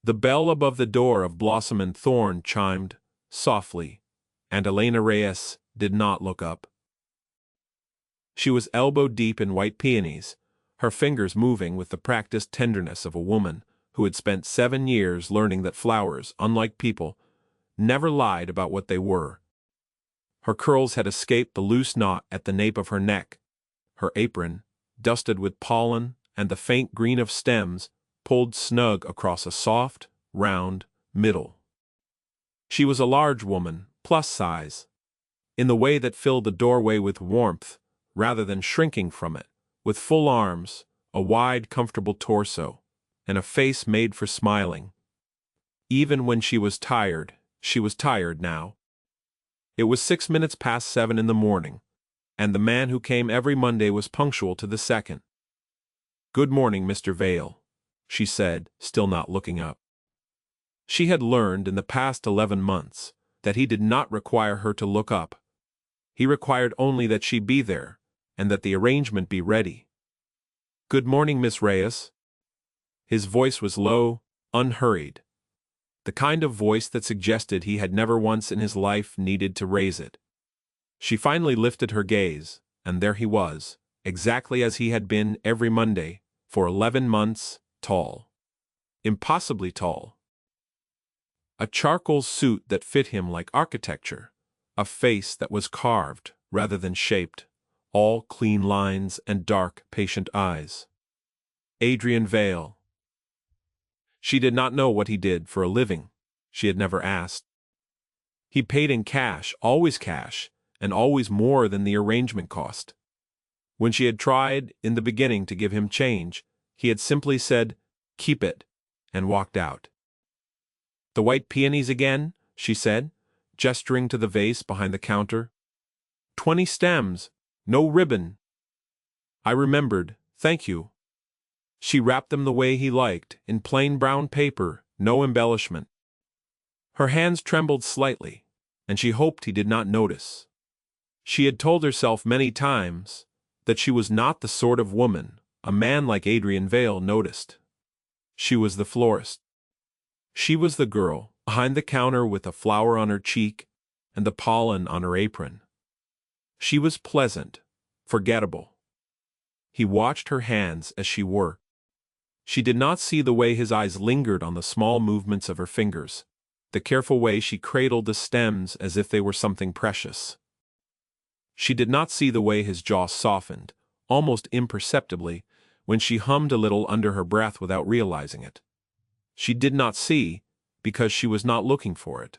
The bell above the door of Blossom and Thorn chimed softly, and Elena Reyes did not look up. She was elbow-deep in white peonies, her fingers moving with the practiced tenderness of a woman who had spent 7 years learning that flowers, unlike people, never lied about what they were. Her curls had escaped the loose knot at the nape of her neck, her apron, dusted with pollen and the faint green of stems, pulled snug across a soft, round middle. She was a large woman, plus size, in the way that filled the doorway with warmth, rather than shrinking from it, with full arms, a wide, comfortable torso, and a face made for smiling. Even when she was tired now. It was 6 minutes past 7 in the morning, and the man who came every Monday was punctual to the second. "Good morning, Mr. Vale," she said, still not looking up. She had learned in the past 11 months that he did not require her to look up. He required only that she be there, and that the arrangement be ready. "Good morning, Miss Reyes." His voice was low, unhurried, the kind of voice that suggested he had never once in his life needed to raise it. She finally lifted her gaze, and there he was, exactly as he had been every Monday, for 11 months, tall. Impossibly tall. A charcoal suit that fit him like architecture, a face that was carved rather than shaped, all clean lines and dark, patient eyes. Adrian Vale. She did not know what he did for a living. She had never asked. He paid in cash, and always more than the arrangement cost. When she had tried, in the beginning, to give him change, he had simply said, "Keep it," and walked out. "The white peonies again?" she said, gesturing to the vase behind the counter. 20 stems, no ribbon." "I remembered, thank you." She wrapped them the way he liked, in plain brown paper, no embellishment. Her hands trembled slightly, and she hoped he did not notice. She had told herself many times that she was not the sort of woman a man like Adrian Vale noticed. She was the florist. She was the girl behind the counter with a flower on her cheek and the pollen on her apron. She was pleasant, forgettable. He watched her hands as she worked. She did not see the way his eyes lingered on the small movements of her fingers, the careful way she cradled the stems as if they were something precious. She did not see the way his jaw softened, almost imperceptibly, when she hummed a little under her breath without realizing it. She did not see, because she was not looking for it,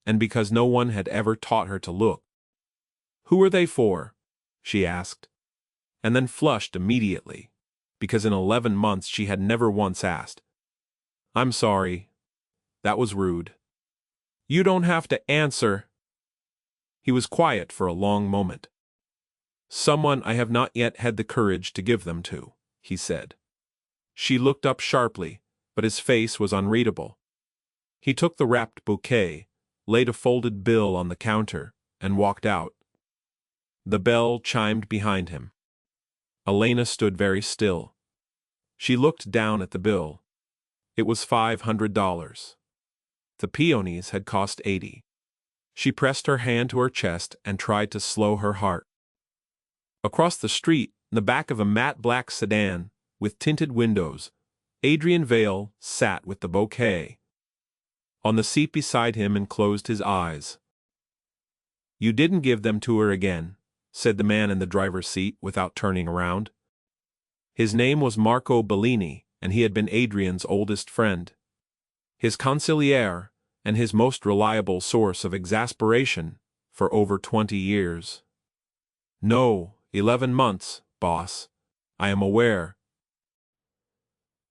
and because no one had ever taught her to look. "Who are they for?" she asked, and then flushed immediately, because in 11 months she had never once asked. "I'm sorry. That was rude." "You don't have to answer." He was quiet for a long moment. "Someone I have not yet had the courage to give them to," he said. She looked up sharply, but his face was unreadable. He took the wrapped bouquet, laid a folded bill on the counter, and walked out. The bell chimed behind him. Elena stood very still. She looked down at the bill. It was $500. The peonies had cost 80. She pressed her hand to her chest and tried to slow her heart. Across the street, in the back of a matte black sedan, with tinted windows, Adrian Vale sat with the bouquet on the seat beside him and closed his eyes. "You didn't give them to her again," said the man in the driver's seat without turning around. His name was Marco Bellini, and he had been Adrian's oldest friend, his consigliere, and his most reliable source of exasperation for over 20 years. "No, 11 months, boss. I am aware."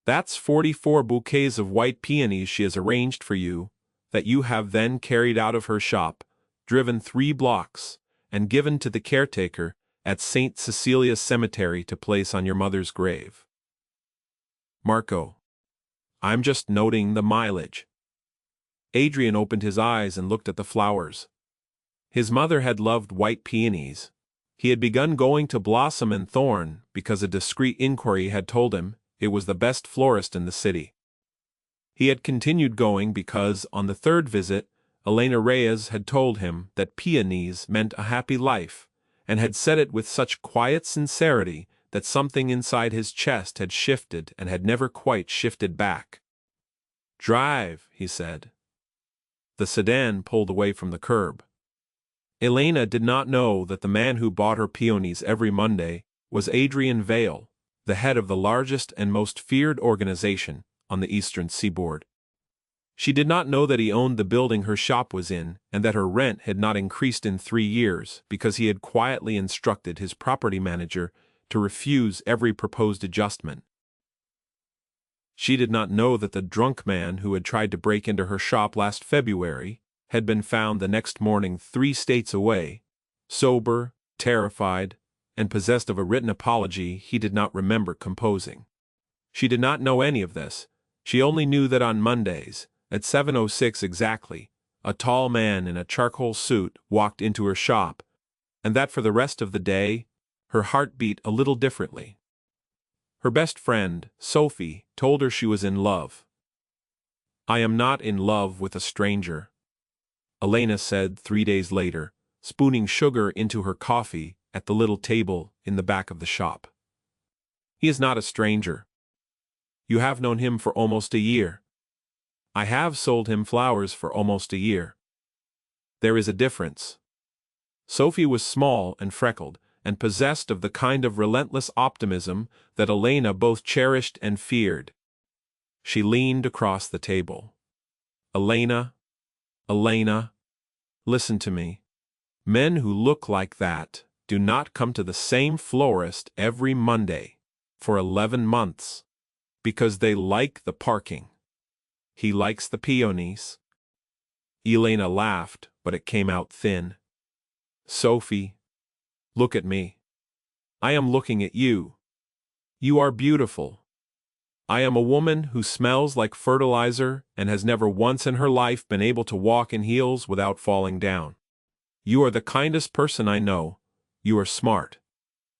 "That's 44 bouquets of white peonies she has arranged for you, that you have then carried out of her shop, driven 3 blocks, and given to the caretaker at St. Cecilia's Cemetery to place on your mother's grave." "Marco, I'm just noting the mileage." Adrian opened his eyes and looked at the flowers. His mother had loved white peonies. He had begun going to Blossom and Thorn because a discreet inquiry had told him it was the best florist in the city. He had continued going because, on the third visit, Elena Reyes had told him that peonies meant a happy life, and had said it with such quiet sincerity that something inside his chest had shifted and had never quite shifted back. "Drive," he said. The sedan pulled away from the curb. Elena did not know that the man who bought her peonies every Monday was Adrian Vale, the head of the largest and most feared organization on the eastern seaboard. She did not know that he owned the building her shop was in and that her rent had not increased in 3 years because he had quietly instructed his property manager to refuse every proposed adjustment. She did not know that the drunk man who had tried to break into her shop last February had been found the next morning 3 states away, sober, terrified, and possessed of a written apology he did not remember composing. She did not know any of this. She only knew that on Mondays, at 7:06 exactly, a tall man in a charcoal suit walked into her shop, and that for the rest of the day, her heart beat a little differently. Her best friend, Sophie, told her she was in love. "I am not in love with a stranger," Elena said 3 days later, spooning sugar into her coffee at the little table in the back of the shop. "He is not a stranger. You have known him for almost a year. I have sold him flowers for almost a year. There is a difference." Sophie was small and freckled, and possessed of the kind of relentless optimism that Elena both cherished and feared. She leaned across the table. "Elena, Elena, listen to me. Men who look like that do not come to the same florist every Monday for 11 months because they like the parking. He likes the peonies." Elena laughed, but it came out thin. "Sophie, look at me. I am looking at you. You are beautiful. I am a woman who smells like fertilizer and has never once in her life been able to walk in heels without falling down. You are the kindest person I know. You are smart.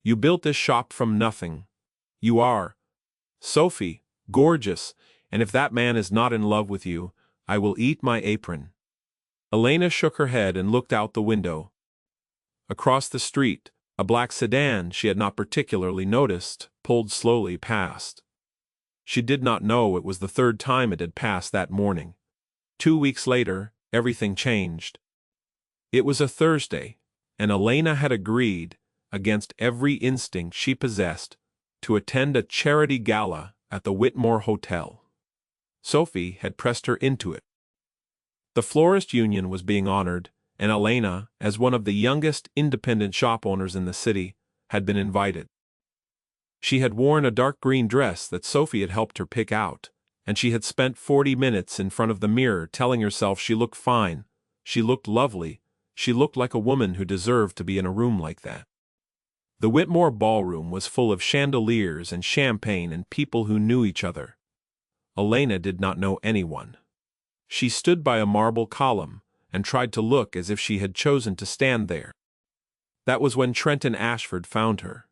You built this shop from nothing. You are, Sophie, gorgeous, and if that man is not in love with you, I will eat my apron." Elena shook her head and looked out the window. Across the street, a black sedan she had not particularly noticed pulled slowly past. She did not know it was the 3rd time it had passed that morning. 2 weeks later, everything changed. It was a Thursday, and Elena had agreed, against every instinct she possessed, to attend a charity gala at the Whitmore Hotel. Sophie had pressed her into it. The Florist Union was being honored, and Elena, as one of the youngest independent shop owners in the city, had been invited. She had worn a dark green dress that Sophie had helped her pick out, and she had spent 40 minutes in front of the mirror telling herself she looked fine, she looked lovely, she looked like a woman who deserved to be in a room like that. The Whitmore ballroom was full of chandeliers and champagne and people who knew each other. Elena did not know anyone. She stood by a marble column and tried to look as if she had chosen to stand there. That was when Trenton Ashford found her.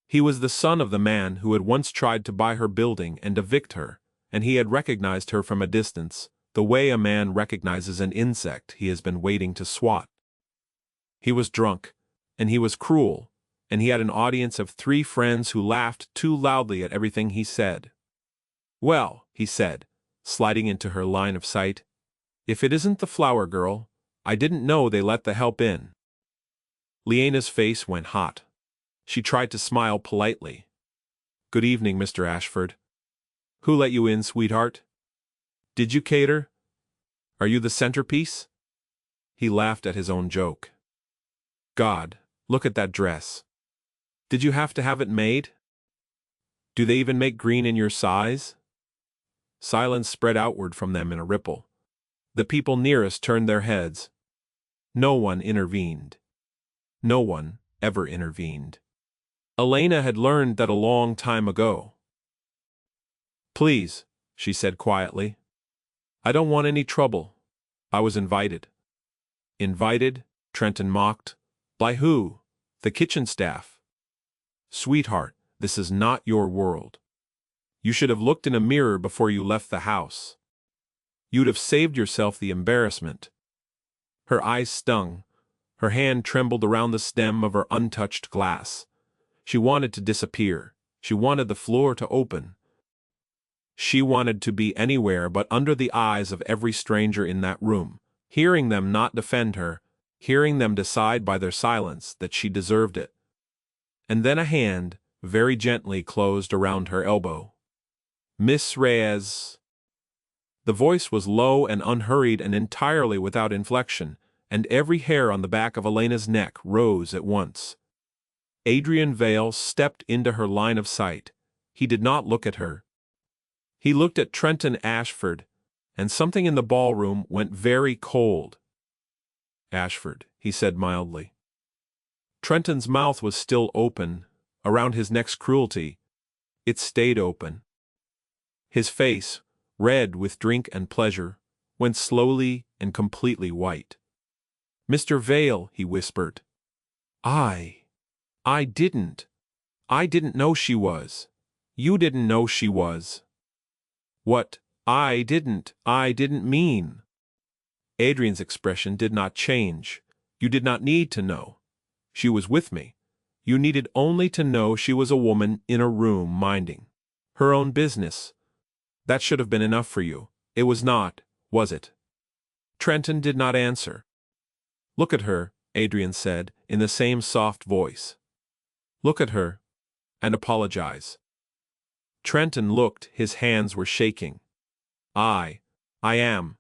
He was the son of the man who had once tried to buy her building and evict her, and he had recognized her from a distance, the way a man recognizes an insect he has been waiting to swat. He was drunk, and he was cruel, and he had an audience of 3 friends who laughed too loudly at everything he said. "Well," he said, sliding into her line of sight, "if it isn't the flower girl, I didn't know they let the help in." Lena's face went hot. She tried to smile politely. "Good evening, Mr. Ashford. Who let you in, sweetheart? Did you cater? Are you the centerpiece?" He laughed at his own joke. "God, look at that dress. Did you have to have it made? Do they even make green in your size?" Silence spread outward from them in a ripple. The people nearest turned their heads. No one intervened. No one ever intervened. Elena had learned that a long time ago. "Please," she said quietly. "I don't want any trouble. I was invited." "Invited?" Trenton mocked. "By who? The kitchen staff?" "Sweetheart, this is not your world." You should have looked in a mirror before you left the house. You'd have saved yourself the embarrassment. Her eyes stung. Her hand trembled around the stem of her untouched glass. She wanted to disappear. She wanted the floor to open. She wanted to be anywhere but under the eyes of every stranger in that room, hearing them not defend her, hearing them decide by their silence that she deserved it. And then a hand, very gently, closed around her elbow. "Miss Reyes." The voice was low and unhurried and entirely without inflection, and every hair on the back of Elena's neck rose at once. Adrian Vale stepped into her line of sight. He did not look at her. He looked at Trenton Ashford, and something in the ballroom went very cold. "Ashford," he said mildly. Trenton's mouth was still open, around his neck's cruelty. It stayed open. His face, red with drink and pleasure, went slowly and completely white. "Mr. Vale," he whispered. I didn't know she was. You didn't know she was." "What? I didn't mean." Adrian's expression did not change. "You did not need to know. She was with me. You needed only to know she was a woman in a room minding her own business. That should have been enough for you. It was not, was it?" Trenton did not answer. "Look at her," Adrian said, in the same soft voice. "Look at her, and apologize." Trenton looked, his hands were shaking. I am.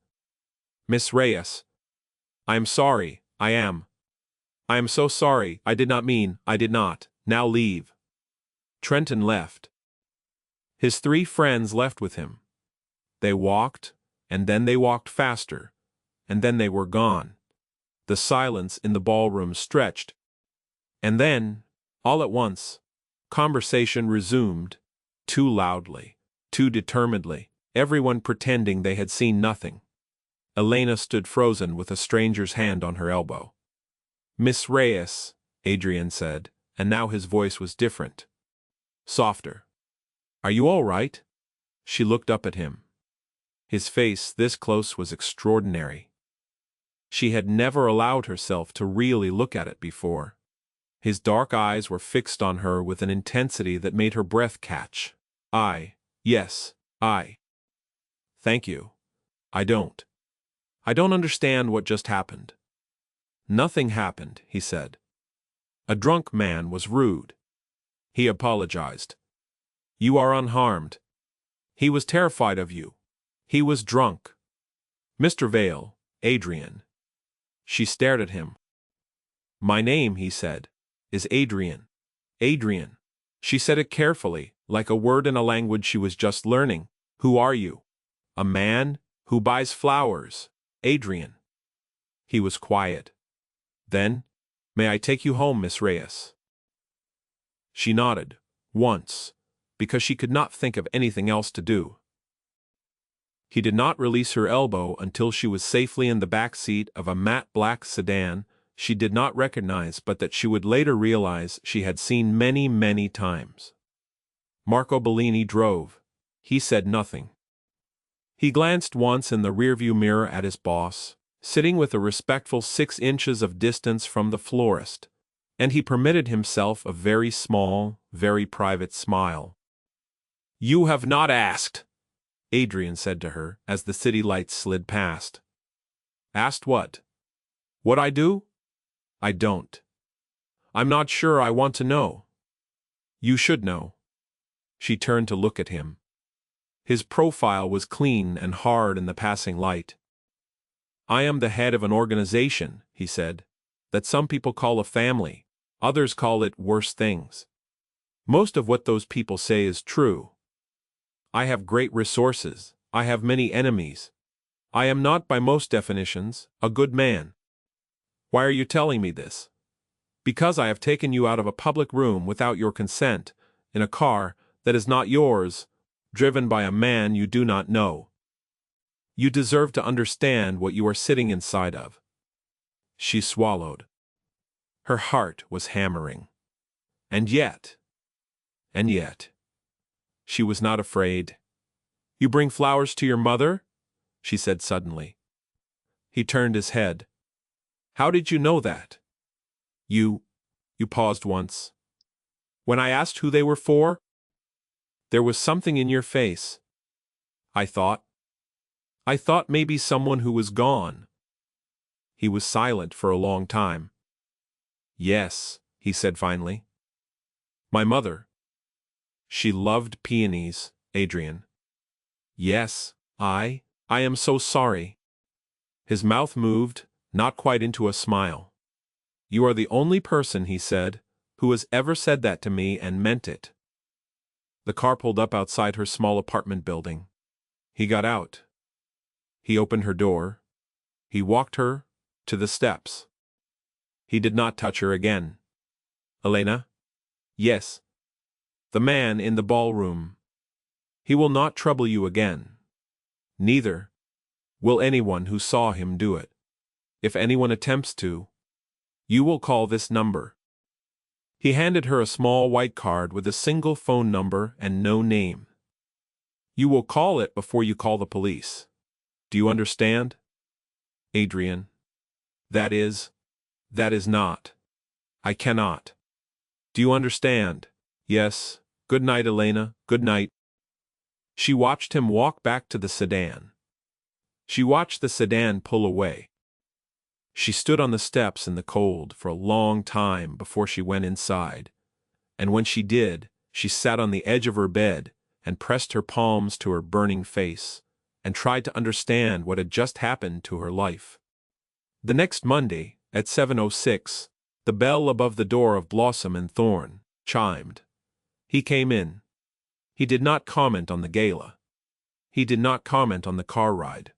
Miss Reyes. I am sorry, I am. I am so sorry, I did not. Now leave." Trenton left. His 3 friends left with him. They walked, and then they walked faster, and then they were gone. The silence in the ballroom stretched. And then, all at once, conversation resumed, too loudly, too determinedly, everyone pretending they had seen nothing. Elena stood frozen with a stranger's hand on her elbow. "Miss Reyes," Adrian said, and now his voice was different. Softer. "Are you all right?" She looked up at him. His face this close was extraordinary. She had never allowed herself to really look at it before. His dark eyes were fixed on her with an intensity that made her breath catch. Yes, I. Thank you. I don't understand what just happened." "Nothing happened," he said. "A drunk man was rude. He apologized. You are unharmed. He was terrified of you. He was drunk. Mr. Vale, Adrian." She stared at him. "My name," he said, "is Adrian. Adrian." She said it carefully, like a word in a language she was just learning. "Who are you?" "A man who buys flowers, Adrian." He was quiet. Then, "May I take you home, Miss Reyes?" She nodded, once, because she could not think of anything else to do. He did not release her elbow until she was safely in the back seat of a matte black sedan she did not recognize but that she would later realize she had seen many, many times. Marco Bellini drove. He said nothing. He glanced once in the rearview mirror at his boss, sitting with a respectful 6 inches of distance from the florist, and he permitted himself a very small, very private smile. "You have not asked," Adrian said to her as the city lights slid past. "Asked what? What I do? I don't. I'm not sure I want to know." "You should know." She turned to look at him. His profile was clean and hard in the passing light. "I am the head of an organization," he said, "that some people call a family, others call it worse things. Most of what those people say is true. I have great resources, I have many enemies. I am not, by most definitions, a good man. Why are you telling me this? Because I have taken you out of a public room without your consent, in a car that is not yours, driven by a man you do not know. You deserve to understand what you are sitting inside of." She swallowed. Her heart was hammering. And yet. She was not afraid. "You bring flowers to your mother?" she said suddenly. He turned his head. "How did you know that?" You paused once. "When I asked who they were for?" "There was something in your face. I thought maybe someone who was gone." He was silent for a long time. "Yes," he said finally. "My mother. She loved peonies, Adrian." "Yes, I am so sorry." His mouth moved, not quite into a smile. "You are the only person," he said, "who has ever said that to me and meant it." The car pulled up outside her small apartment building. He got out. He opened her door. He walked her to the steps. He did not touch her again. "Elena?" "Yes." "The man in the ballroom. He will not trouble you again. Neither will anyone who saw him do it. If anyone attempts to, you will call this number." He handed her a small white card with a single phone number and no name. "You will call it before you call the police. Do you understand?" "Adrian. That is not. I cannot." "Do you understand?" "Yes. Good night, Elena, good night." She watched him walk back to the sedan. She watched the sedan pull away. She stood on the steps in the cold for a long time before she went inside, and when she did, she sat on the edge of her bed and pressed her palms to her burning face, and tried to understand what had just happened to her life. The next Monday, at 7:06, the bell above the door of Blossom and Thorn chimed. He came in. He did not comment on the gala. He did not comment on the car ride.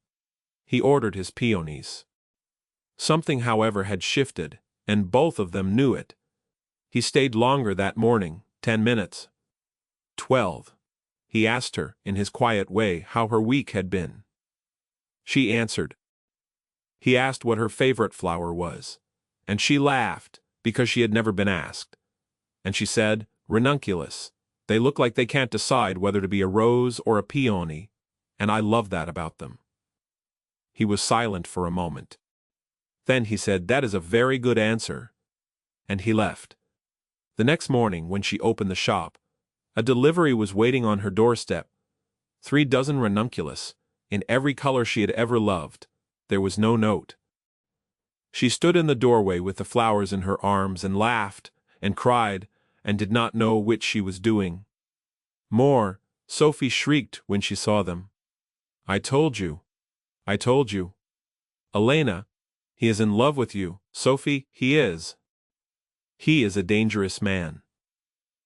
He ordered his peonies. Something, however, had shifted, and both of them knew it. He stayed longer that morning, 10 minutes. 12. He asked her, in his quiet way, how her week had been. She answered. He asked what her favorite flower was, and she laughed, because she had never been asked. And she said, "Ranunculus. They look like they can't decide whether to be a rose or a peony, and I love that about them." He was silent for a moment. Then he said, "That is a very good answer," and he left. The next morning, when she opened the shop, a delivery was waiting on her doorstep. 3 dozen ranunculus, in every color she had ever loved. There was no note. She stood in the doorway with the flowers in her arms and laughed and cried and did not know which she was doing. More, Sophie shrieked when she saw them. I told you. Elena, he is in love with you, Sophie, he is. He is a dangerous man.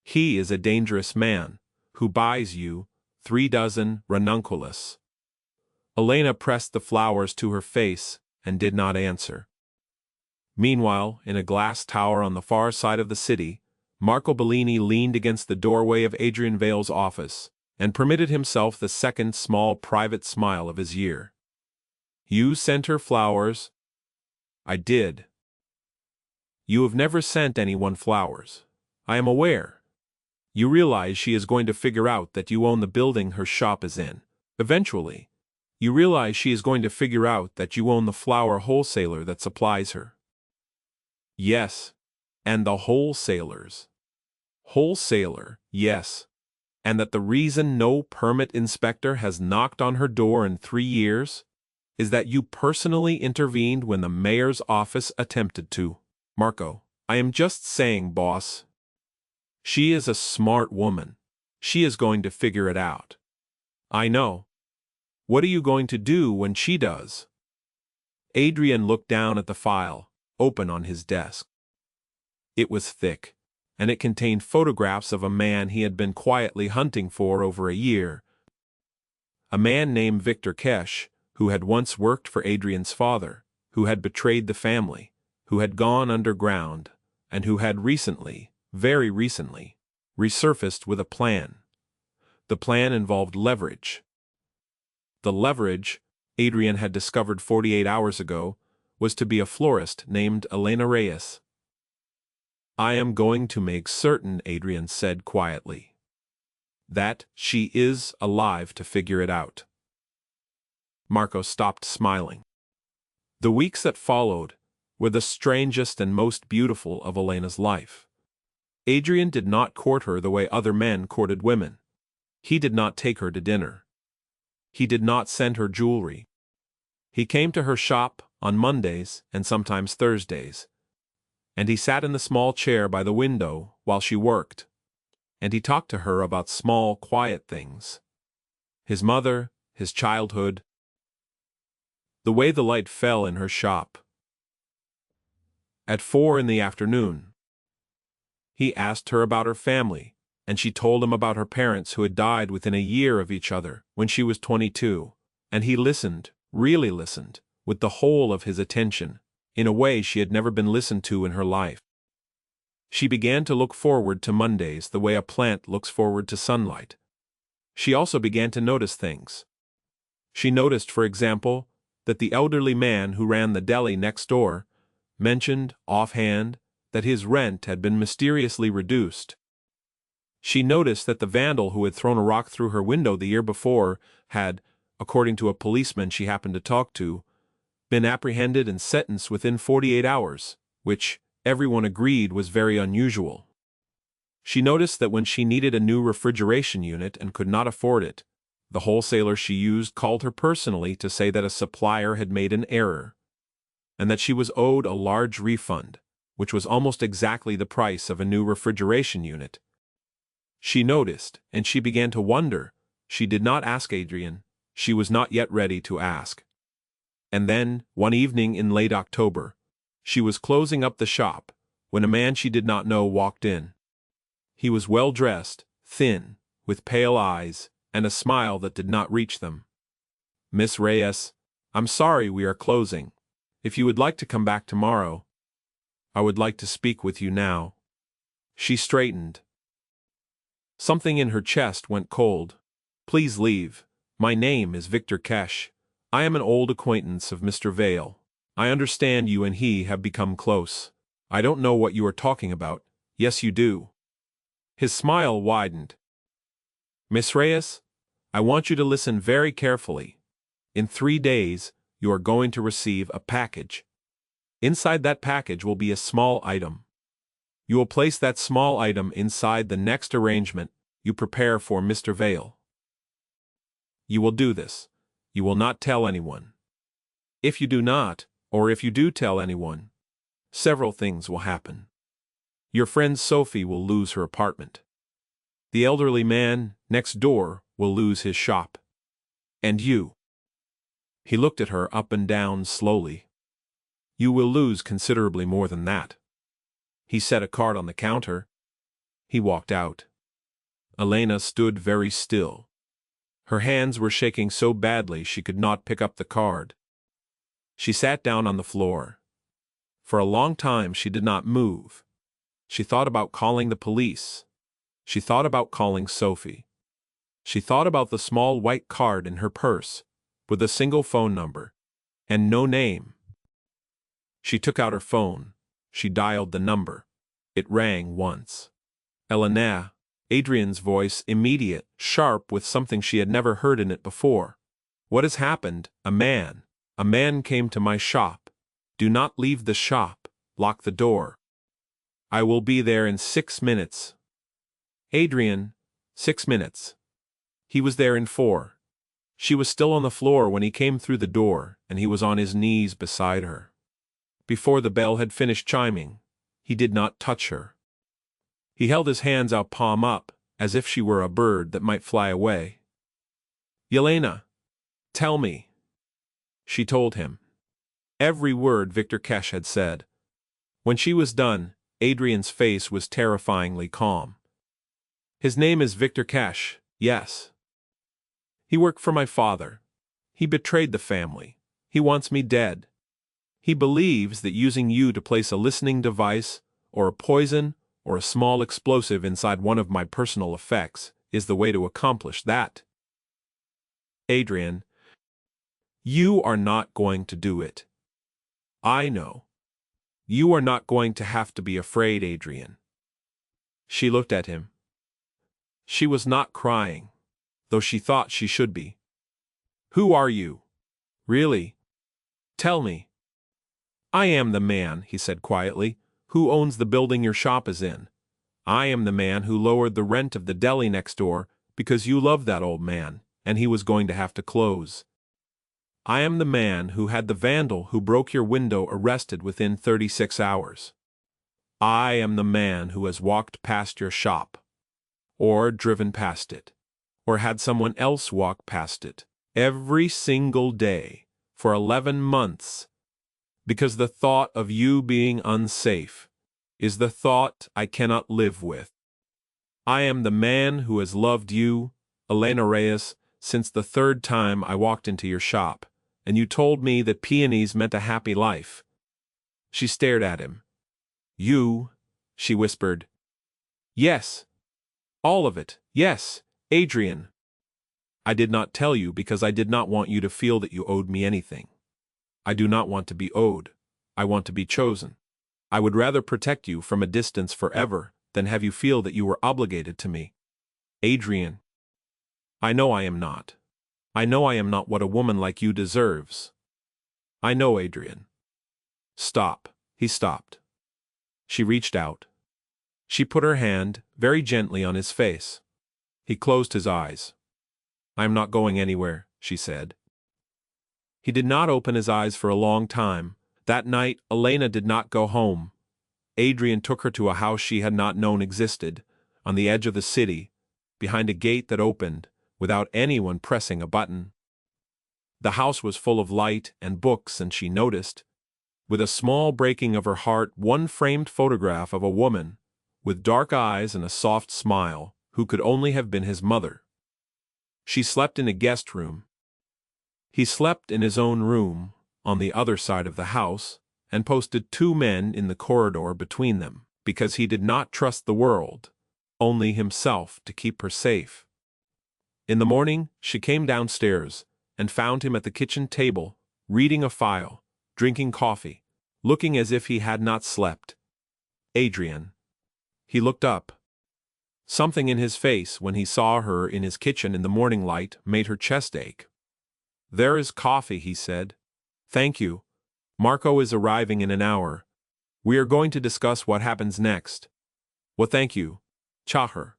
He is a dangerous man, who buys you 3 dozen ranunculus." Elena pressed the flowers to her face and did not answer. Meanwhile, in a glass tower on the far side of the city, Marco Bellini leaned against the doorway of Adrian Vale's office and permitted himself the second small private smile of his year. "You sent her flowers?" "I did." "You have never sent anyone flowers. I am aware. You realize she is going to figure out that you own the building her shop is in. Eventually, you realize she is going to figure out that you own the flower wholesaler that supplies her." "Yes. And the wholesalers." "Wholesaler, yes. And that the reason no permit inspector has knocked on her door in 3 years is that you personally intervened when the mayor's office attempted to." "Marco, I am just saying, boss. She is a smart woman. She is going to figure it out." "I know. What are you going to do when she does?" Adrian looked down at the file, open on his desk. It was thick, and it contained photographs of a man he had been quietly hunting for over a year. A man named Victor Kesh, who had once worked for Adrian's father, who had betrayed the family, who had gone underground, and who had recently, very recently, resurfaced with a plan. The plan involved leverage. The leverage, Adrian had discovered 48 hours ago, was to be a florist named Elena Reyes. "I am going to make certain," Adrian said quietly, that she is alive to figure it out. Marco stopped smiling. The weeks that followed were the strangest and most beautiful of Elena's life. Adrian did not court her the way other men courted women. He did not take her to dinner. He did not send her jewelry. He came to her shop on Mondays and sometimes Thursdays, and he sat in the small chair by the window while she worked, and he talked to her about small, quiet things. His mother, his childhood, the way the light fell in her shop. At 4 in the afternoon, he asked her about her family, and she told him about her parents who had died within a year of each other when she was 22, and he listened, really listened, with the whole of his attention, in a way she had never been listened to in her life. She began to look forward to Mondays the way a plant looks forward to sunlight. She also began to notice things. She noticed, for example, that the elderly man who ran the deli next door mentioned, offhand, that his rent had been mysteriously reduced. She noticed that the vandal who had thrown a rock through her window the year before had, according to a policeman she happened to talk to, been apprehended and sentenced within 48 hours, which everyone agreed was very unusual. She noticed that when she needed a new refrigeration unit and could not afford it, the wholesaler she used called her personally to say that a supplier had made an error, and that she was owed a large refund, which was almost exactly the price of a new refrigeration unit. She noticed, and she began to wonder. She did not ask Adrian. She was not yet ready to ask. And then, one evening in late October, she was closing up the shop, when a man she did not know walked in. He was well-dressed, thin, with pale eyes, and a smile that did not reach them. "Miss Reyes, I'm sorry we are closing. If you would like to come back tomorrow, I would like to speak with you now." She straightened. Something in her chest went cold. "Please leave. My name is Victor Kesh. I am an old acquaintance of Mr. Vale. I understand you and he have become close. I don't know what you are talking about." "Yes, you do." His smile widened. "Miss Reyes, I want you to listen very carefully. In 3 days, you are going to receive a package. Inside that package will be a small item. You will place that small item inside the next arrangement you prepare for Mr. Vale. You will do this. You will not tell anyone. If you do not, or if you do tell anyone, several things will happen. Your friend Sophie will lose her apartment. The elderly man next door will lose his shop. And you." He looked at her up and down slowly. "You will lose considerably more than that." He set a card on the counter. He walked out. Elena stood very still. Her hands were shaking so badly she could not pick up the card. She sat down on the floor. For a long time she did not move. She thought about calling the police. She thought about calling Sophie. She thought about the small white card in her purse, with a single phone number, and no name. She took out her phone. She dialed the number. It rang once. "Elena," Adrian's voice, immediate, sharp, with something she had never heard in it before. "What has happened? A man came to my shop. Do not leave the shop. Lock the door. I will be there in 6 minutes. Adrian, 6 minutes. He was there in 4. She was still on the floor when he came through the door, and he was on his knees beside her. Before the bell had finished chiming, he did not touch her. He held his hands out palm up, as if she were a bird that might fly away. "Yelena, tell me." She told him. Every word Victor Kesh had said. When she was done, Adrian's face was terrifyingly calm. "His name is Victor Kesh, yes. He worked for my father. He betrayed the family. He wants me dead. He believes that using you to place a listening device, or a poison, or a small explosive inside one of my personal effects is the way to accomplish that. Adrian, you are not going to do it. I know. You are not going to have to be afraid, Adrian." She looked at him. She was not crying, though she thought she should be. "Who are you? Really? Tell me." "I am the man," he said quietly, "who owns the building your shop is in. I am the man who lowered the rent of the deli next door because you loved that old man, and he was going to have to close. I am the man who had the vandal who broke your window arrested within 36 hours. I am the man who has walked past your shop, or driven past it, or had someone else walk past it, every single day, for 11 months, because the thought of you being unsafe is the thought I cannot live with. I am the man who has loved you, Elena Reyes, since the 3rd time I walked into your shop, and you told me that peonies meant a happy life." She stared at him. "You," she whispered. "Yes. All of it, yes, Adrian. I did not tell you because I did not want you to feel that you owed me anything. I do not want to be owed. I want to be chosen. I would rather protect you from a distance forever than have you feel that you were obligated to me. Adrian. I know I am not. I know I am not what a woman like you deserves. I know, Adrian." "Stop." He stopped. She reached out. She put her hand very gently on his face. He closed his eyes. "I am not going anywhere," she said. He did not open his eyes for a long time. That night, Elena did not go home. Adrian took her to a house she had not known existed, on the edge of the city, behind a gate that opened, without anyone pressing a button. The house was full of light and books, and she noticed, with a small breaking of her heart, one framed photograph of a woman, with dark eyes and a soft smile, who could only have been his mother. She slept in a guest room. He slept in his own room, on the other side of the house, and posted 2 men in the corridor between them, because he did not trust the world, only himself, to keep her safe. In the morning, she came downstairs, and found him at the kitchen table, reading a file, drinking coffee, looking as if he had not slept. "Adrian." He looked up. Something in his face when he saw her in his kitchen in the morning light made her chest ache. "There is coffee," he said. "Thank you. Marco is arriving in an hour. We are going to discuss what happens next." "Well, thank you, Chahar.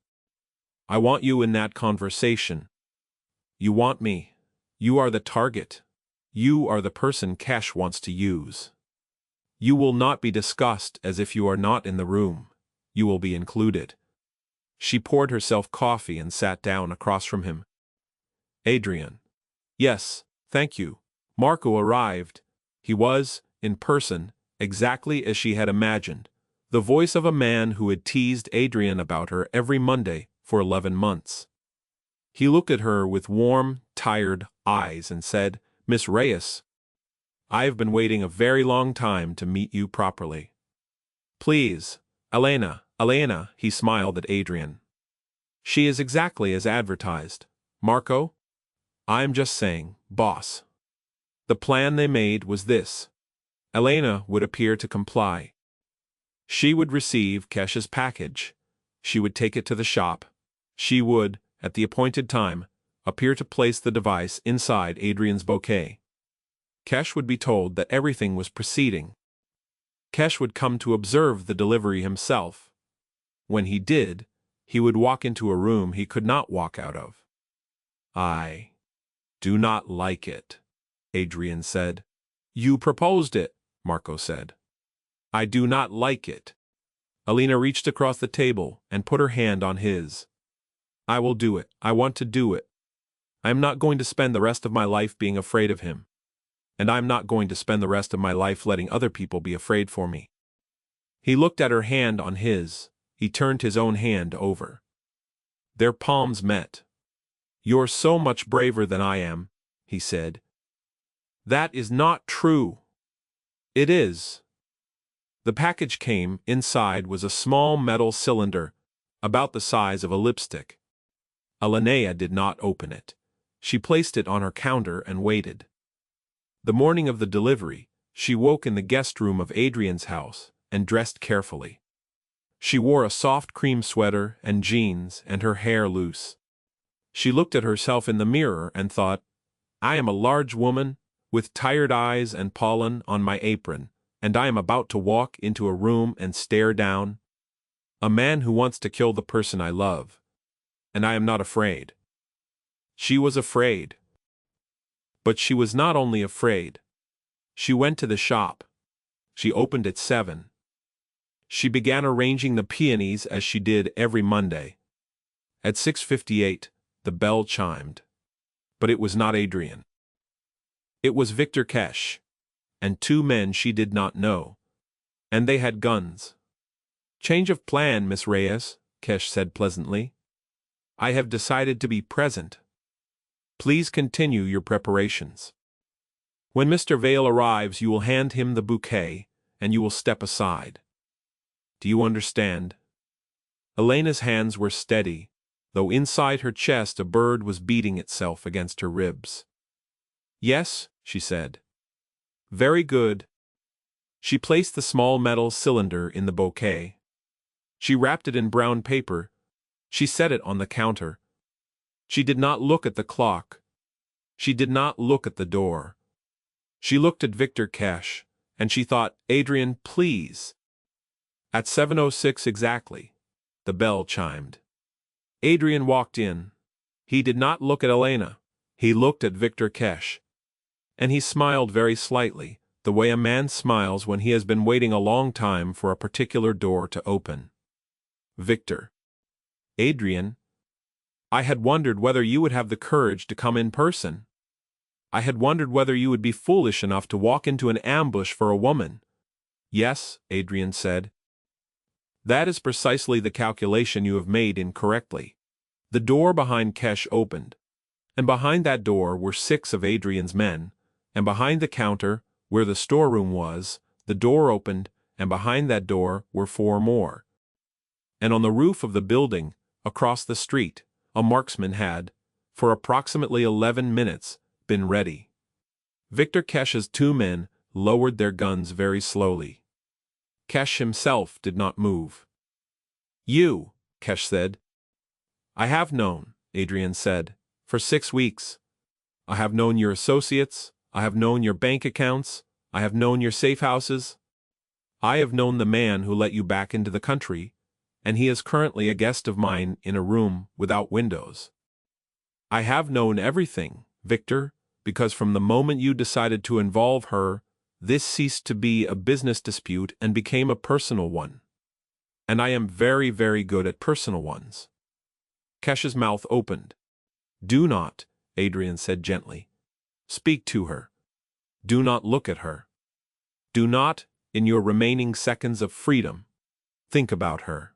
I want you in that conversation." "You want me. You are the target. You are the person Kesh wants to use. You will not be discussed as if you are not in the room. You will be included." She poured herself coffee and sat down across from him. "Adrian." "Yes, thank you." Marco arrived. He was, in person, exactly as she had imagined, the voice of a man who had teased Adrian about her every Monday for 11 months. He looked at her with warm, tired eyes and said, "Miss Reyes, I have been waiting a very long time to meet you properly." "Please, Elena," he smiled at Adrian. "She is exactly as advertised. Marco? I'm just saying, boss." The plan they made was this. Elena would appear to comply. She would receive Kesh's package. She would take it to the shop. She would, at the appointed time, appear to place the device inside Adrian's bouquet. Kesh would be told that everything was proceeding. Kesh would come to observe the delivery himself. When he did, he would walk into a room he could not walk out of. "I do not like it," Adrian said. "You proposed it," Marco said. "I do not like it." Elena reached across the table and put her hand on his. "I will do it. I want to do it. I am not going to spend the rest of my life being afraid of him. And I am not going to spend the rest of my life letting other people be afraid for me." He looked at her hand on his. He turned his own hand over. Their palms met. "You're so much braver than I am," he said. "That is not true." "It is." The package came. Inside was a small metal cylinder, about the size of a lipstick. Elena did not open it. She placed it on her counter and waited. The morning of the delivery, she woke in the guest room of Adrian's house and dressed carefully. She wore a soft cream sweater and jeans and her hair loose. She looked at herself in the mirror and thought, I am a large woman, with tired eyes and pollen on my apron, and I am about to walk into a room and stare down a man who wants to kill the person I love. And I am not afraid. She was afraid. But she was not only afraid. She went to the shop. She opened at 7. She began arranging the peonies as she did every Monday. At 6:58, the bell chimed. But it was not Adrian. It was Victor Kesh, and 2 men she did not know. And they had guns. Change of plan, Miss Reyes, Kesh said pleasantly. I have decided to be present. Please continue your preparations. When Mr. Vale arrives, you will hand him the bouquet, and you will step aside. Do you understand? Elena's hands were steady, though inside her chest a bird was beating itself against her ribs. Yes, she said. Very good. She placed the small metal cylinder in the bouquet. She wrapped it in brown paper. She set it on the counter. She did not look at the clock. She did not look at the door. She looked at Victor Kesh, and she thought, Adrian, please. At 7:06 exactly, the bell chimed. Adrian walked in. He did not look at Elena. He looked at Victor Kesh. And he smiled very slightly, the way a man smiles when he has been waiting a long time for a particular door to open. Victor. Adrian. I had wondered whether you would have the courage to come in person. I had wondered whether you would be foolish enough to walk into an ambush for a woman. Yes, Adrian said. That is precisely the calculation you have made incorrectly. The door behind Kesh opened, and behind that door were 6 of Adrian's men, and behind the counter, where the storeroom was, the door opened, and behind that door were 4 more. And on the roof of the building, across the street, a marksman had, for approximately 11 minutes, been ready. Victor Kesh's 2 men lowered their guns very slowly. Kesh himself did not move. You, Kesh said. I have known, Adrian said, for 6 weeks. I have known your associates, I have known your bank accounts, I have known your safe houses. I have known the man who let you back into the country, and he is currently a guest of mine in a room without windows. I have known everything, Victor, because from the moment you decided to involve her, this ceased to be a business dispute and became a personal one. And I am very, very good at personal ones. Kesh's mouth opened. Do not, Adrian said gently. Speak to her. Do not look at her. Do not, in your remaining seconds of freedom, think about her.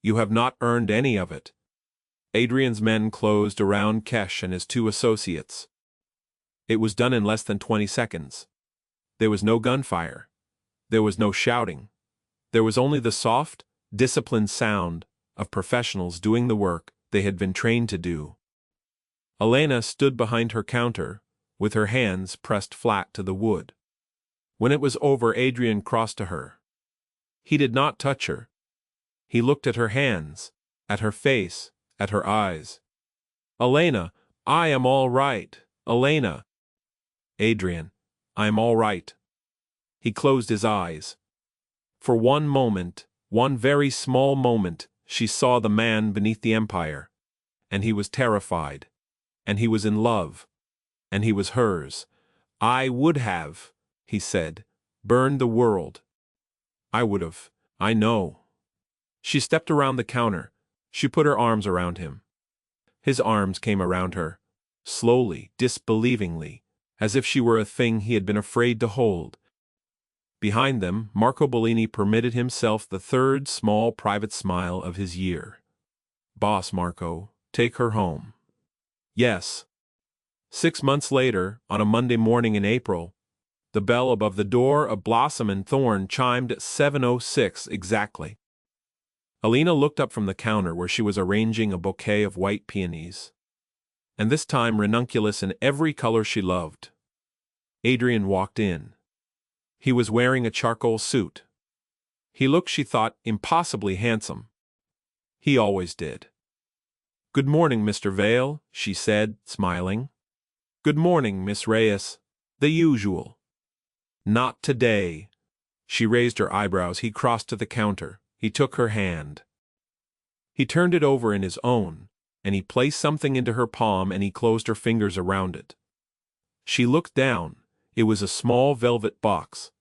You have not earned any of it. Adrian's men closed around Kesh and his 2 associates. It was done in less than 20 seconds. There was no gunfire. There was no shouting. There was only the soft, disciplined sound of professionals doing the work they had been trained to do. Elena stood behind her counter, with her hands pressed flat to the wood. When it was over, Adrian crossed to her. He did not touch her. He looked at her hands, at her face, at her eyes. Elena, I am all right, Elena. Adrian, I am all right. He closed his eyes. For one moment, one very small moment, she saw the man beneath the empire. And he was terrified. And he was in love. And he was hers. I would have, he said, burned the world. I would have, I know. She stepped around the counter. She put her arms around him. His arms came around her, slowly, disbelievingly, as if she were a thing he had been afraid to hold. Behind them, Marco Bellini permitted himself the 3rd small private smile of his year. Boss Marco, take her home. Yes. 6 months later, on a Monday morning in April, the bell above the door of Blossom and Thorn chimed at 7:06 exactly. Elena looked up from the counter where she was arranging a bouquet of white peonies, and this time ranunculus in every color she loved. Adrian walked in. He was wearing a charcoal suit. He looked, she thought, impossibly handsome. He always did. "Good morning, Mr. Vale," she said, smiling. "Good morning, Miss Reyes. The usual." "Not today." She raised her eyebrows. He crossed to the counter. He took her hand. He turned it over in his own, and he placed something into her palm, and he closed her fingers around it. She looked down. It was a small velvet box.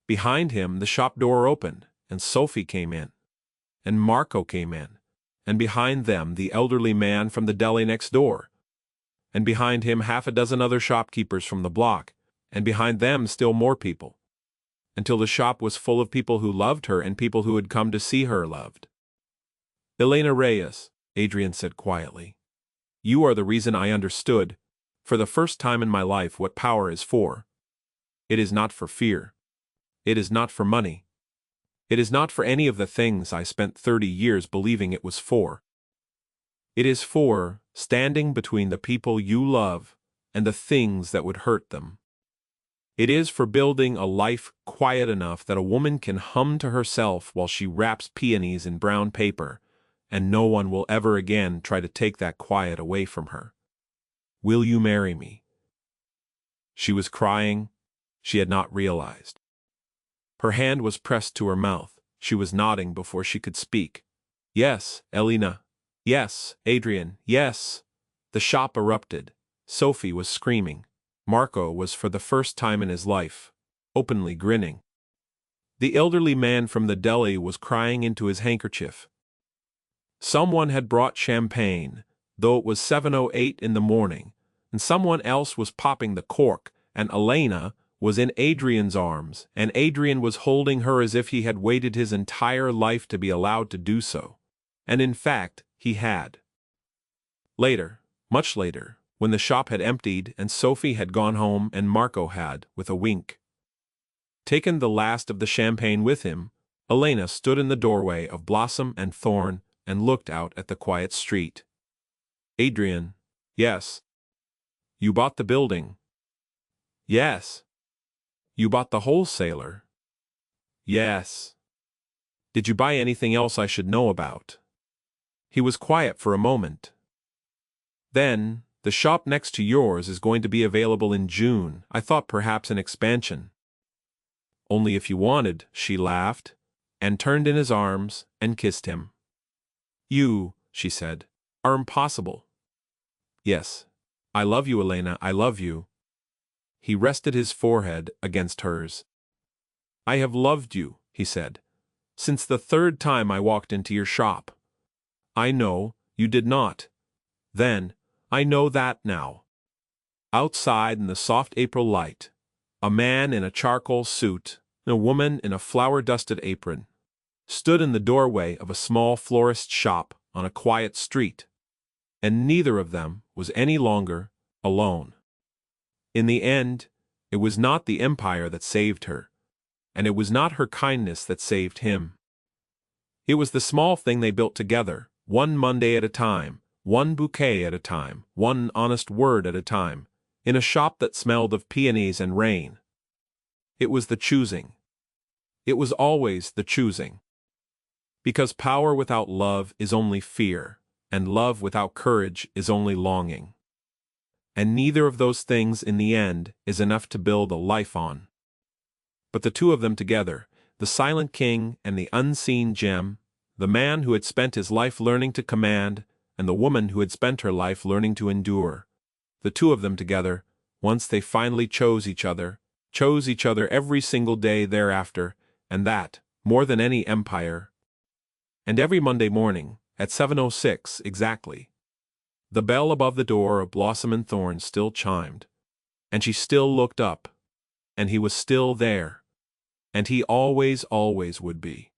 Behind him the shop door opened, and Sophie came in. And Marco came in. And behind them the elderly man from the deli next door. And behind him half a dozen other shopkeepers from the block, and behind them still more people, until the shop was full of people who loved her and people who had come to see her loved. "Elena Reyes," Adrian said quietly, "you are the reason I understood, for the first time in my life, what power is for. It is not for fear. It is not for money. It is not for any of the things I spent 30 years believing it was for. It is for standing between the people you love and the things that would hurt them. It is for building a life quiet enough that a woman can hum to herself while she wraps peonies in brown paper, and no one will ever again try to take that quiet away from her. Will you marry me?" She was crying. She had not realized. Her hand was pressed to her mouth. She was nodding before she could speak. "Yes, Elena. Yes, Adrian. Yes." The shop erupted. Sophie was screaming. Marco was, for the first time in his life, openly grinning. The elderly man from the deli was crying into his handkerchief. Someone had brought champagne, though it was 7:08 in the morning, and someone else was popping the cork, and Elena was in Adrian's arms, and Adrian was holding her as if he had waited his entire life to be allowed to do so. And in fact, he had. Later, much later, when the shop had emptied and Sophie had gone home and Marco had, with a wink, taken the last of the champagne with him, Elena stood in the doorway of Blossom and Thorn and looked out at the quiet street. "Adrian." "Yes." "You bought the building." "Yes." "You bought the wholesaler." "Yes." "Did you buy anything else I should know about?" He was quiet for a moment. Then, "The shop next to yours is going to be available in June. I thought perhaps an expansion." "Only if you wanted," she laughed, and turned in his arms and kissed him. "You," she said, "are impossible." "Yes. I love you, Elena, I love you." He rested his forehead against hers. "I have loved you," he said, "since the third time I walked into your shop. I know you did not. Then, I know that now." Outside in the soft April light, a man in a charcoal suit, and a woman in a flour-dusted apron, stood in the doorway of a small florist shop on a quiet street, and neither of them was any longer alone. In the end, it was not the empire that saved her, and it was not her kindness that saved him. It was the small thing they built together, one Monday at a time, one bouquet at a time, one honest word at a time, in a shop that smelled of peonies and rain. It was the choosing. It was always the choosing. Because power without love is only fear, and love without courage is only longing. And neither of those things in the end is enough to build a life on. But the two of them together, the silent king and the unseen gem, the man who had spent his life learning to command, and the woman who had spent her life learning to endure, the two of them together, once they finally chose each other every single day thereafter, and that, more than any empire. And every Monday morning, at 7:06 exactly, the bell above the door of Blossom and Thorn still chimed, and she still looked up, and he was still there, and he always would be.